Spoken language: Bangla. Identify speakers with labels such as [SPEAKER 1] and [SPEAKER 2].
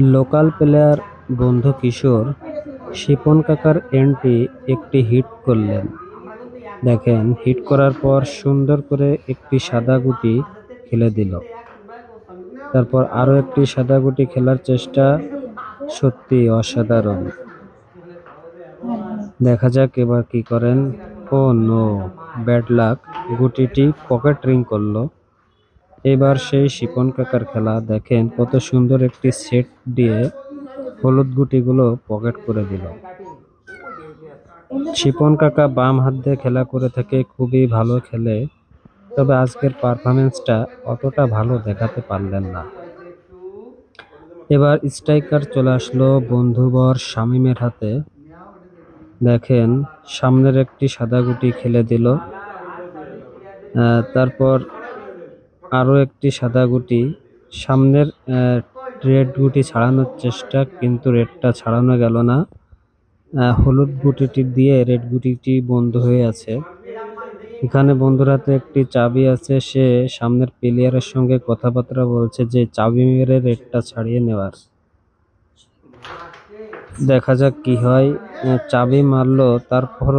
[SPEAKER 1] লোকাল প্লেয়ার বন্ধু কিশোর শিপন কাকার এন্ট্রি একটি হিট করলেন। দেখেন, হিট করার পর সুন্দর করে একটি সাদা গুটি খেলে দিল। তারপর আরো একটি সাদা গুটি খেলার চেষ্টা, সত্যি অসাধারণ। দেখা যাক এবার কি করেন। ও নো, ব্যাড লাক, গুটিটি পকেট রিং করলো। এবার সেই শিপন কাকার খেলা। দেখেন কত সুন্দর একটি সেট দিয়ে হলুদ গুটিগুলো পকেট করে দিল। শিপন কাকা বাম হাত দিয়ে খেলা করে থাকে, খুবই ভালো খেলে, তবে আজকের পারফরমেন্সটা অতটা ভালো দেখাতে পারলেন না। এবার স্ট্রাইকার চলে আসলো বন্ধুবর শামীমের হাতে। দেখেন, সামনের একটি সাদা গুটি খেলে দিল। তারপর আরো একটি সাদা গুটি, সামনের রেড গুটি ছাড়ানোর চেষ্টা, কিন্তু রেডটা ছাড়ানো গেল না। হলুদ গুটিটি দিয়ে রেড গুটিটি বন্ধ হয়ে আছে। এখানে বন্ধুর হাতে একটি চাবি আছে, সে সামনের প্লেয়ারের সঙ্গে কথাবার্তা বলছে যে চাবি মেরে রেডটা ছাড়িয়ে নেওয়ার। দেখা যাক কি হয়। চাবি মারলো, তারপর